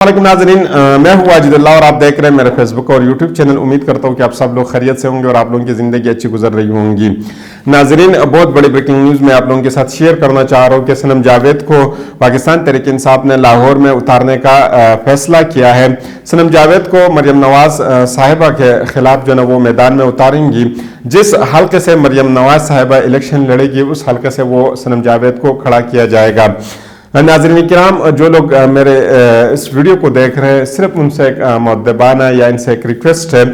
वालेकुम नाज़रीन, मैं हूं वाजिदुल्लाह और आप देख रहे हैं मेरा फेसबुक और यूट्यूब चैनल। उम्मीद करता हूं कि आप सब लोग खैरियत से होंगे और आप लोगों की ज़िंदगी अच्छी गुजर रही होंगी। नाज़रीन, बहुत बड़ी ब्रेकिंग न्यूज़ मैं आप लोगों के साथ शेयर करना चाह रहा हूं कि सनम जावेद को पाकिस्तान तहरीक-ए-इंसाफ ने लाहौर में उतारने का फैसला किया है। सनम जावेद को मरियम नवाज साहिबा के खिलाफ जो है वो मैदान में उतारेंगी। जिस हल्के से मरियम नवाज साहिबा इलेक्शन लड़ेगी उस हल्के से वो सनम जावेद को खड़ा किया जाएगा। नाज़रीन किराम, जो लोग मेरे इस वीडियो को देख रहे हैं, सिर्फ उनसे एक मुद्दबाना या इनसे एक रिक्वेस्ट है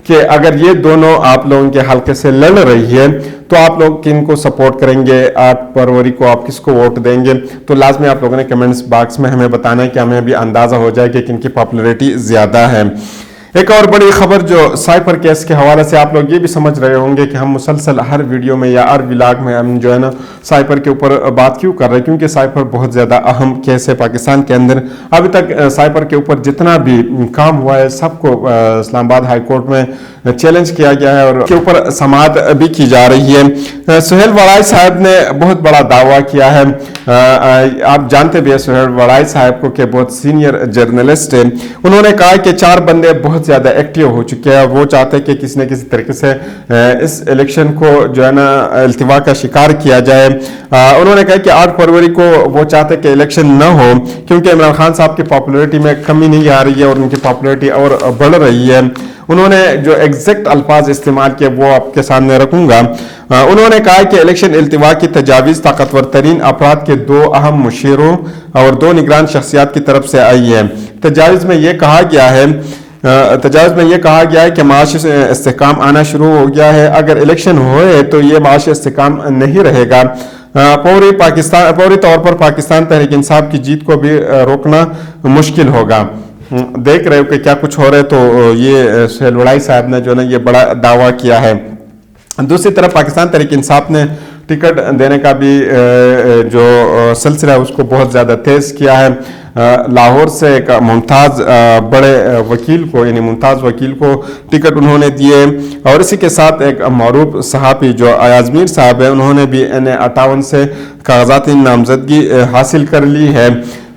कि अगर ये दोनों आप लोगों के हल्के से लड़ रही है तो आप लोग किन को सपोर्ट करेंगे, 8 फरवरी को आप किसको वोट देंगे, तो लाजमी आप लोगों ने कमेंट्स बॉक्स में हमें बताना है कि हमें भी अंदाज़ा हो जाए कि किनकी पॉपुलैरिटी ज़्यादा है। एक और बड़ी खबर जो साइफर केस के हवाले से, आप लोग ये भी समझ रहे होंगे कि हम मुसलसल हर वीडियो में या हर व्लॉग में हम जो है ना साइफर के ऊपर बात क्यों कर रहे हैं, क्योंकि साइफर बहुत ज़्यादा अहम केस है पाकिस्तान के अंदर। अभी तक साइफर के ऊपर जितना भी काम हुआ है सबको इस्लामाबाद हाई कोर्ट में चैलेंज किया गया है और के ऊपर समाअत भी की जा रही है। सुहेल वड़ाई साहब ने बहुत बड़ा दावा किया है। आप जानते भी हैं सुहेल वड़ाई साहब को कि बहुत सीनियर जर्नलिस्ट है। उन्होंने कहा कि 4 बंदे बहुत ज़्यादा एक्टिव हो चुके हैं। वो चाहते हैं कि किसी न किसी तरीके से इस इलेक्शन को जो है ना इल्तिवा का शिकार किया जाए। उन्होंने कहा कि 8 फरवरी को वो चाहते हैं कि इलेक्शन न हो, क्योंकि इमरान खान साहब की पॉपुलैरिटी में कमी नहीं आ रही है और उनकी पॉपुलैरिटी और बढ़ रही है। उन्होंने जो एग्जैक्ट अल्फाज इस्तेमाल किए वो आपके सामने रखूंगा। उन्होंने कहा कि इलेक्शन इल्तिवा की तजावीज़ ताकतवर तरीन अफराद के 2 अहम मुशीरों और 2 निगरान शख्सियात की तरफ से आई है। तजावीज़ में ये कहा गया है कि माशी इस्तेहकाम आना शुरू हो गया है। अगर इलेक्शन होए तो ये माशी इस्तेहकाम नहीं रहेगा। फौरी तौर पर पाकिस्तान तहरीक इंसाफ की जीत को भी रोकना मुश्किल होगा। देख रहे हो कि क्या कुछ हो रहा है। तो ये सुहेल वड़ाई साहब ने जो ना ये बड़ा दावा किया है। दूसरी तरफ पाकिस्तान तहरीक इंसाफ ने टिकट देने का भी जो सिलसिला है उसको बहुत ज़्यादा तेज़ किया है। लाहौर से एक मुमताज़ बड़े वकील को यानी मुमताज़ वकील को टिकट उन्होंने दिए और इसी के साथ एक मारूफ सहाफ़ी जो अयाज मीर साहब है उन्होंने भी NA-58 से कागजाती नामजदगी हासिल कर ली है।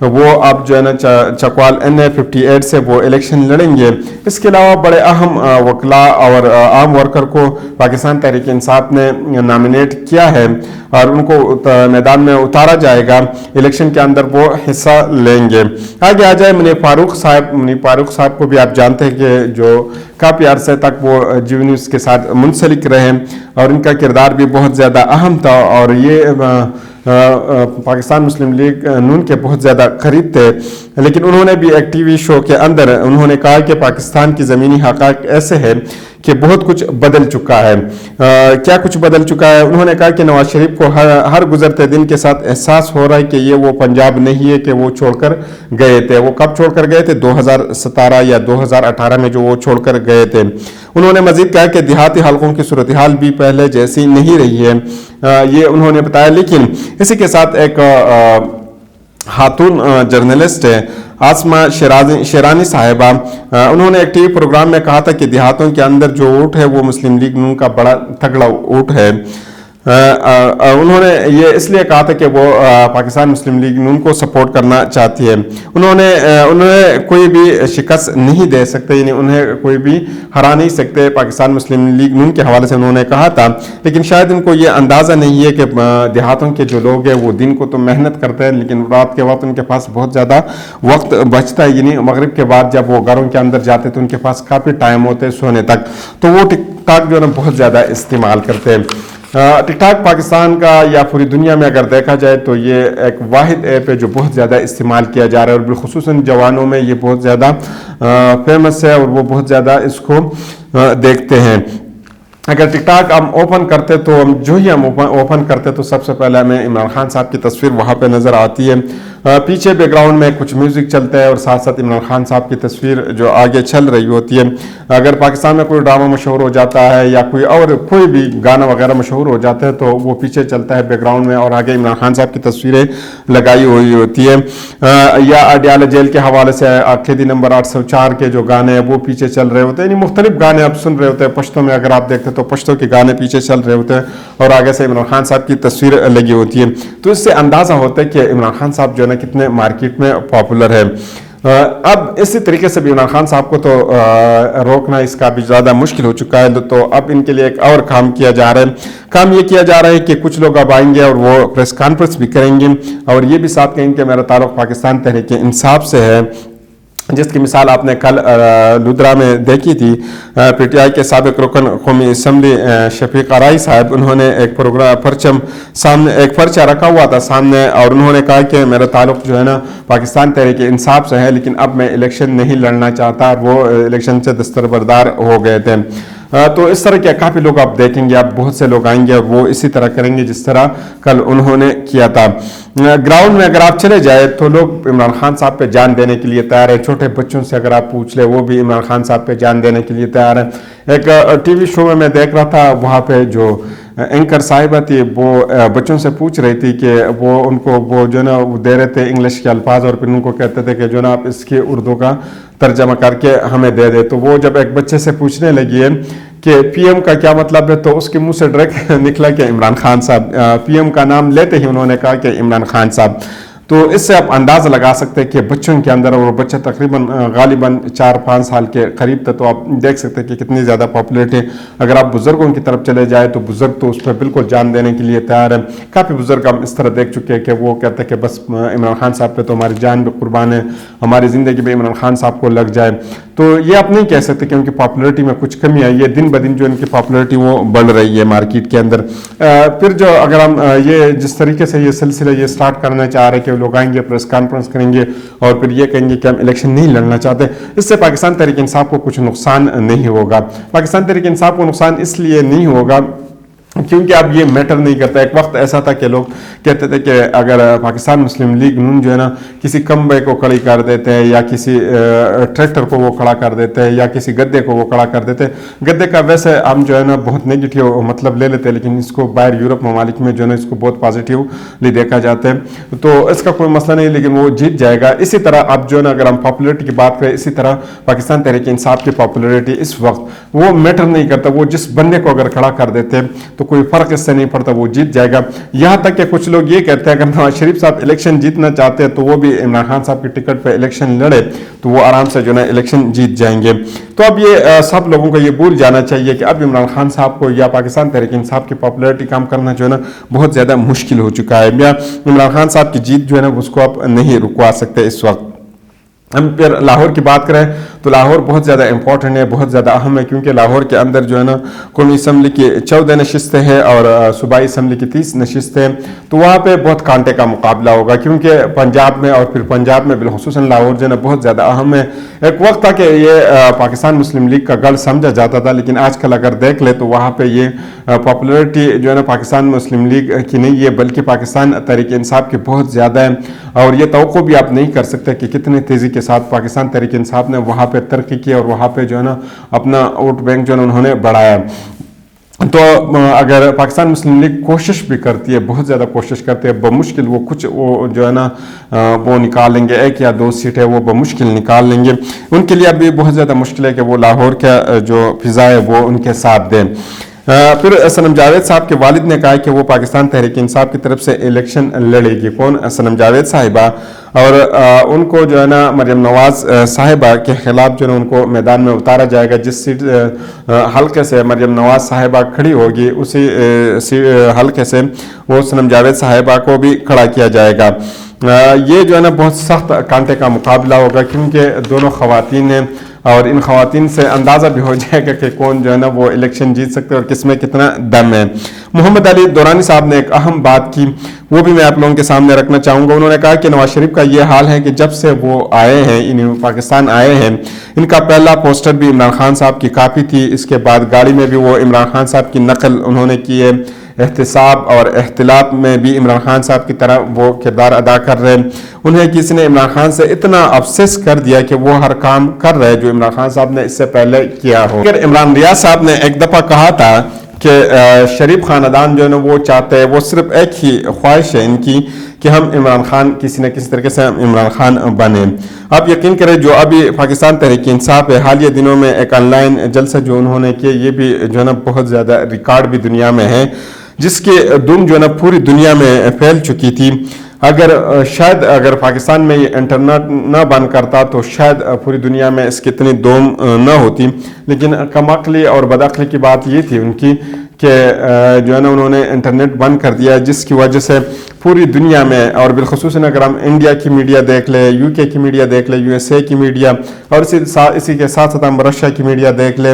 वो अब जो है ना चकवाल NA-58 से वो इलेक्शन लड़ेंगे। इसके अलावा बड़े अहम वकला और आम वर्कर को पाकिस्तान तहरीक इंसाफ ने नॉमिनेट किया है और उनको मैदान में उतारा जाएगा। इलेक्शन के अंदर वो हिस्सा लेंगे। आगे आ जाए मुनीर फारूक साहब को भी आप जानते हैं कि जो काफ़ी अरसे तक वो जीव न्यूज़ के साथ मुंसलिक रहे और इनका किरदार भी बहुत ज़्यादा अहम था और ये पाकिस्तान मुस्लिम लीग नून के बहुत ज़्यादा करीब थे। लेकिन उन्होंने भी एक TV शो के अंदर उन्होंने कहा कि पाकिस्तान की ज़मीनी हक़ाइक़ ऐसे है कि बहुत कुछ बदल चुका है। क्या कुछ बदल चुका है? उन्होंने कहा कि नवाज शरीफ को हर गुजरते दिन के साथ एहसास हो रहा है कि ये वो पंजाब नहीं है कि वो छोड़कर गए थे। वो कब छोड़कर गए थे? 2017 या 2018 में जो वो छोड़कर गए थे। उन्होंने मजीद कहा कि देहाती हलकों की सूरत हाल भी पहले जैसी नहीं रही है, ये उन्होंने बताया। लेकिन इसी के साथ एक खातून जर्नलिस्ट है आसमा शेरानी साहिबा, उन्होंने एक TV प्रोग्राम में कहा था कि देहातों के अंदर जो वोट है वो मुस्लिम लीग नून का बड़ा तगड़ा वोट है। उन्होंने ये इसलिए कहा था कि वो पाकिस्तान मुस्लिम लीग नून को सपोर्ट करना चाहती है। उन्होंने कोई भी शिकस्त नहीं दे सकते, यानी उन्हें कोई भी हरा नहीं सकते पाकिस्तान मुस्लिम लीग नून के हवाले से उन्होंने कहा था। लेकिन शायद उनको ये अंदाज़ा नहीं है कि देहातों के जो लोग हैं वो दिन को तो मेहनत करते हैं लेकिन रात के वक्त उनके पास बहुत ज़्यादा वक्त बचता है। यानी मगरिब के बाद जब वो घरों के अंदर जाते तो उनके पास काफ़ी टाइम होते हैं सोने तक, तो वो टिकटॉक जो है ना बहुत ज़्यादा इस्तेमाल करते हैं। टिकटॉक पाकिस्तान का या पूरी दुनिया में अगर देखा जाए तो ये एक वाहिद ऐप है जो बहुत ज़्यादा इस्तेमाल किया जा रहा है और बिलखुसूसन जवानों में ये बहुत ज़्यादा फेमस है और वो बहुत ज़्यादा इसको देखते हैं। अगर टिकटॉक हम ओपन करते तो हम ओपन करते तो सबसे पहले हमें इमरान खान साहब की तस्वीर वहाँ पे नज़र आती है। पीछे बैकग्राउंड में कुछ म्यूज़िक चलता है और साथ साथ इमरान खान साहब की तस्वीर जो आगे चल रही होती है। अगर पाकिस्तान में कोई ड्रामा मशहूर हो जाता है या कोई भी गाना वगैरह मशहूर हो जाता है तो वो पीछे चलता है बैकग्राउंड में और आगे इमरान खान साहब की तस्वीरें लगाई हुई होती है। या अडियाला जेल के हवाले से आखिरी नंबर 804 के जो गाने हैं वो पीछे चल रहे होते हैं। यानी मुख्तलिफ गाने आप सुन रहे होते हैं। पश्तो में अगर आप देखते तो पश्तो के गाने पीछे चल रहे होते हैं और आगे से इमरान खान साहब की तस्वीर लगी होती है। तो इससे अंदाज़ा होता है कि इमरान खान साहब जो है ना कितने मार्केट में पॉपुलर है। अब इसी तरीके से भी इमरान खान साहब को तो रोकना इसका भी ज़्यादा मुश्किल हो चुका है। तो अब इनके लिए एक और काम किया जा रहा है। काम ये किया जा रहा है कि कुछ लोग अब आएंगे और वो प्रेस कॉन्फ्रेंस भी करेंगे और ये भी साथ कहेंगे कि मेरा ताल्लुक पाकिस्तान तहरीक इंसाफ से है, जिसकी मिसाल आपने कल लुधरा में देखी थी। पीटीआई के साबिक रुकन कौमी असम्बली शफीक आराई साहब, उन्होंने एक प्रोग्राम परचम सामने एक पर्चा रखा हुआ था सामने और उन्होंने कहा कि मेरा ताल्लुक जो है ना पाकिस्तान तहरीक इंसाफ से है, लेकिन अब मैं इलेक्शन नहीं लड़ना चाहता। वो इलेक्शन से दस्तबरदार हो गए थे। तो इस तरह के काफ़ी लोग आप देखेंगे, आप बहुत से लोग आएंगे और वो इसी तरह करेंगे जिस तरह कल उन्होंने किया था। ग्राउंड में अगर आप चले जाए तो लोग इमरान खान साहब पे जान देने के लिए तैयार है। छोटे बच्चों से अगर आप पूछ ले वो भी इमरान खान साहब पे जान देने के लिए तैयार है। एक टीवी शो में मैं देख रहा था, वहाँ पे जो एंकर साहिबा थी वो बच्चों से पूछ रही थी कि वो उनको वो जो ना वो दे रहे थे इंग्लिश के अल्फाज और फिर उनको कहते थे कि जो ना आप इसके उर्दू का तर्जमा करके हमें दे दे। तो वो जब एक बच्चे से पूछने लगी है कि पीएम का क्या मतलब है, तो उसके मुंह से डायरेक्ट निकला कि इमरान खान साहब। पीएम का नाम लेते ही उन्होंने कहा कि इमरान खान साहब। तो इससे आप अंदाज़ा लगा सकते हैं कि बच्चों के अंदर, और बच्चे तकरीबन गालिबन 4-5 साल के करीब थे, तो आप देख सकते हैं कि कितनी ज़्यादा पॉपुलरिटी। अगर आप बुज़ुर्गों की तरफ चले जाए तो बुज़ुर्ग तो उस पर बिल्कुल जान देने के लिए तैयार है। काफ़ी बुज़ुर्ग हम इस तरह देख चुके हैं कि वो कहते हैं कि बस इमरान खान साहब पे तो हमारी जान भी कुर्बान है, हमारी ज़िंदगी भी इमरान खान साहब को लग जाए। तो ये आप नहीं कह सकते कि उनकी पॉपुलरिटी में कुछ कमी आई है। दिन ब दिन जो इनकी पॉपुलरिटी वो बढ़ रही है मार्केट के अंदर। फिर जो अगर हम ये जिस तरीके से ये सिलसिला ये स्टार्ट करना चाह रहे हैं कि लोग आएंगे, प्रेस कॉन्फ्रेंस करेंगे और फिर ये कहेंगे कि हम इलेक्शन नहीं लड़ना चाहते, इससे पाकिस्तान तहरीक इंसाफ को कुछ नुकसान नहीं होगा। पाकिस्तान तहरीक इंसाफ को नुकसान इसलिए नहीं होगा क्योंकि अब ये मैटर नहीं करता। एक वक्त ऐसा था कि लोग कहते थे कि अगर पाकिस्तान मुस्लिम लीग नून जो है ना किसी खंबे को खड़ी कर देते हैं या किसी ट्रैक्टर को वो खड़ा कर देते हैं या किसी गद्दे को वो खड़ा कर देते हैं। गद्दे का वैसे हम जो है ना बहुत नेगेटिव मतलब ले लेते हैं, लेकिन इसको बाहर यूरोप ममालिक में जो है ना इसको बहुत पॉजिटिवली देखा जाता है। तो इसका कोई मसला नहीं, लेकिन वो जीत जाएगा। इसी तरह अब जो है ना अगर हम पॉपुलरिटी की बात करें, इसी तरह पाकिस्तान तहरीक इंसाफ की पॉपुलरिटी इस वक्त वो मैटर नहीं करता। वो जिस बंदे को अगर खड़ा कर देते हैं तो कोई फर्क इससे नहीं पड़ता, वो जीत जाएगा। यहां तक कि कुछ लोग ये कहते हैं अगर नवाज शरीफ साहब इलेक्शन जीतना चाहते हैं तो वो भी इमरान खान साहब की टिकट पे इलेक्शन लड़े तो वो आराम से जो है इलेक्शन जीत जाएंगे। तो अब ये सब लोगों को ये भूल जाना चाहिए कि अब इमरान खान साहब को या पाकिस्तान तहरीक इंसाफ की पॉपुलरिटी कम करना जो है ना बहुत ज्यादा मुश्किल हो चुका है। या इमरान खान साहब की जीत जो है ना उसको आप नहीं रुकवा सकते इस वक्त। हम फिर लाहौर की बात करें तो लाहौर बहुत ज़्यादा इंपॉर्टेंट है, बहुत ज़्यादा अहम है, क्योंकि लाहौर के अंदर जो है ना कौमी असम्बली की 14 नशिस्तें हैं और सूबाई असम्बली की 30 नशिस्तें। तो वहाँ पे बहुत कांटे का मुकाबला होगा, क्योंकि पंजाब में और फिर पंजाब में बिलखुसूसन लाहौर जो है ना बहुत ज़्यादा अहम है। एक वक्त था कि ये पाकिस्तान मुस्लिम लीग का गढ़ समझा जाता था, लेकिन आजकल अगर देख ले तो वहाँ पर ये पॉपुलरिटी जो है ना पाकिस्तान मुस्लिम लीग की नहीं है बल्कि पाकिस्तान तहरीक इंसाफ की बहुत ज़्यादा है। और ये तवक्को भी आप नहीं कर सकते कि कितनी तेज़ी के साथ पाकिस्तान तहरीक इंसाफ ने वहाँ पे तरक्की की और वहाँ पे जो है ना अपना वोट बैंक जो है उन्होंने बढ़ाया। तो अगर पाकिस्तान मुस्लिम लीग कोशिश भी करती है, बहुत ज़्यादा कोशिश करती है, बमुश्किल वो कुछ वो जो है ना वो निकाल लेंगे, 1 या 2 सीटें वो बमुश्किल निकाल लेंगे। उनके लिए अभी बहुत ज़्यादा मुश्किल है कि वो लाहौर का जो फिज़ा है वो उनके साथ दें। फिर सनम जावेद साहब के वालिद ने कहा कि वो पाकिस्तान तहरीक इंसाफ की तरफ से इलेक्शन लड़ेगी। कौन? सनम जावेद साहिबा। और उनको जो है ना मरियम नवाज साहिबा के खिलाफ जो है उनको मैदान में उतारा जाएगा। जिस सीट हल्के से मरियम नवाज साहिबा खड़ी होगी उसी हल्के से वो सनम जावेद साहिबा को भी खड़ा किया जाएगा। ये जो है ना बहुत सख्त कांटे का मुकाबला होगा, क्योंकि दोनों खवातीन हैं और इन खवातीन से अंदाज़ा भी हो जाएगा कि कौन जो है ना वो इलेक्शन जीत सकते हैं और किसमें कितना दम है। मोहम्मद अली दुरानी साहब ने एक अहम बात की, वो भी मैं आप लोगों के सामने रखना चाहूँगा। उन्होंने कहा कि नवाज शरीफ का ये हाल है कि जब से वो आए हैं, इन पाकिस्तान आए हैं, इनका पहला पोस्टर भी इमरान खान साहब की कापी थी। इसके बाद गाड़ी में भी वो इमरान खान साहब की नकल उन्होंने की है। एहतिसाब और एहतिलात में भी इमरान खान साहब की तरह वो किरदार अदा कर रहे हैं। उन्हें किसी ने इमरान खान से इतना ऑब्सेस कर दिया कि वो हर काम कर रहे हैं जो इमरान खान साहब ने इससे पहले किया हो। अगर इमरान रियाज साहब ने एक दफ़ा कहा था कि शरीफ खानदान जो है ना वो चाहते हैं, वो सिर्फ एक ही ख्वाहिश है इनकी कि हम इमरान खान किसी न किसी तरीके से इमरान खान बने। आप यकीन करें जो अभी पाकिस्तान तहरीक इंसाफ है, हालिया दिनों में एक ऑनलाइन जलसा जो उन्होंने किया, ये भी जो है ना बहुत ज़्यादा रिकॉर्ड भी दुनिया में है, जिसकी धुन जो है ना पूरी दुनिया में फैल चुकी थी। اگر شاید اگر پاکستان میں یہ انٹرنیٹ نہ بند کرتا تو شاید پوری دنیا میں اس کی اتنی دوم نہ ہوتی، لیکن کم عقلی اور بد عقلی کی بات یہ تھی ان کی کہ جو ہے نا انہوں نے انٹرنیٹ بند کر دیا، جس کی وجہ سے پوری دنیا میں اور بالخصوص اگر ہم انڈیا کی میڈیا دیکھ لیں، یو کے کی میڈیا دیکھ لیں، یو ایس اے کی میڈیا، اور اسی کے ساتھ ساتھ ہم رشیا کی میڈیا دیکھ لیں،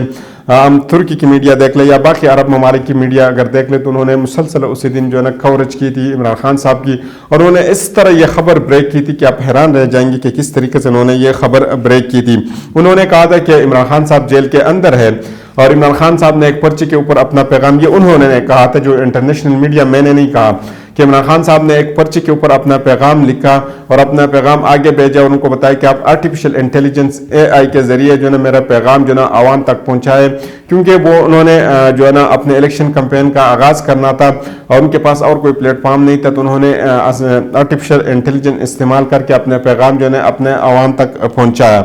ہم ترکی کی میڈیا دیکھ لیں یا باقی عرب ممالک کی میڈیا اگر دیکھ لیں، تو انہوں نے مسلسل اسی دن جو ہے نا کوریج کی تھی عمران خان صاحب کی، اور انہوں نے اس طرح یہ خبر بریک کی تھی کہ آپ حیران رہ جائیں گے کہ کس طریقے سے انہوں نے یہ خبر بریک کی تھی۔ انہوں نے کہا تھا کہ عمران خان صاحب جیل کے اندر ہے، اور عمران خان صاحب نے ایک پرچے کے اوپر اپنا پیغام، یہ انہوں نے کہا تھا، جو انٹرنیشنل میڈیا، میں نے نہیں کہا، کہ عمران خان صاحب نے ایک پرچے کے اوپر اپنا پیغام لکھا اور اپنا پیغام آگے بھیجا، اور ان کو بتایا کہ آپ آرٹیفیشل انٹیلیجنس AI کے ذریعے جو ہے نا میرا پیغام جو ہے نا عوام تک پہنچائے، کیونکہ وہ انہوں نے جو ہے نا اپنے الیکشن کمپین کا آغاز کرنا تھا اور ان کے پاس اور کوئی پلیٹ فارم نہیں تھا، تو انہوں نے آرٹیفیشل انٹیلیجنس استعمال کر کے اپنے پیغام جو ہے نا اپنے عوام تک پہنچایا۔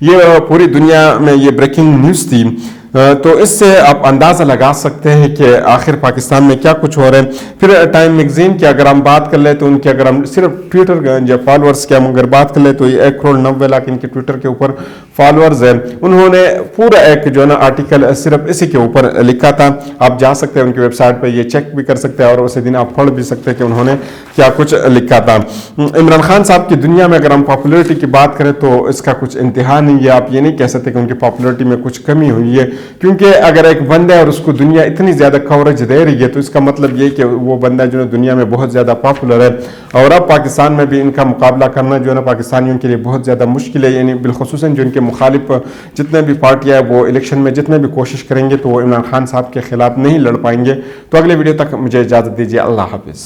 یہ پوری دنیا میں یہ بریکنگ نیوز تھی، تو اس سے آپ اندازہ لگا سکتے ہیں کہ آخر پاکستان میں کیا کچھ ہو رہا ہے۔ پھر ٹائم میگزین کی اگر ہم بات کر لیں تو ان کی اگر ہم صرف ٹویٹر جو فالورز کی ہم اگر بات کر لیں تو یہ 1,90,00,000 ان کے ٹویٹر کے اوپر فالورز ہیں۔ انہوں نے پورا ایک جو ہے نا آرٹیکل صرف اسی کے اوپر لکھا تھا، آپ جا سکتے ہیں ان کی ویب سائٹ پہ، یہ چیک بھی کر سکتے ہیں اور اسی دن آپ پڑھ بھی سکتے ہیں کہ انہوں نے کیا کچھ لکھا تھا۔ عمران خان صاحب کی دنیا میں اگر ہم پاپولیرٹی کی بات کریں تو اس کا کچھ انتہا نہیں ہے، آپ یہ نہیں کہہ سکتے کہ ان کی پاپولیرٹی میں کچھ کمی ہوئی ہے، کیونکہ اگر ایک بندہ ہے اور اس کو دنیا اتنی زیادہ کوریج دے رہی ہے تو اس کا مطلب یہ کہ وہ بندہ جو ہے دنیا میں بہت زیادہ پاپولر ہے، اور اب پاکستان میں بھی ان کا مقابلہ کرنا جو ہے نا پاکستانیوں کے لیے بہت زیادہ مشکل ہے، یعنی بالخصوصاً جو ان کے مخالف جتنے بھی پارٹیاں ہیں وہ الیکشن میں جتنے بھی کوشش کریں گے تو وہ عمران خان صاحب کے خلاف نہیں لڑ پائیں گے۔ تو اگلے ویڈیو تک مجھے اجازت دیجیے، اللہ حافظ۔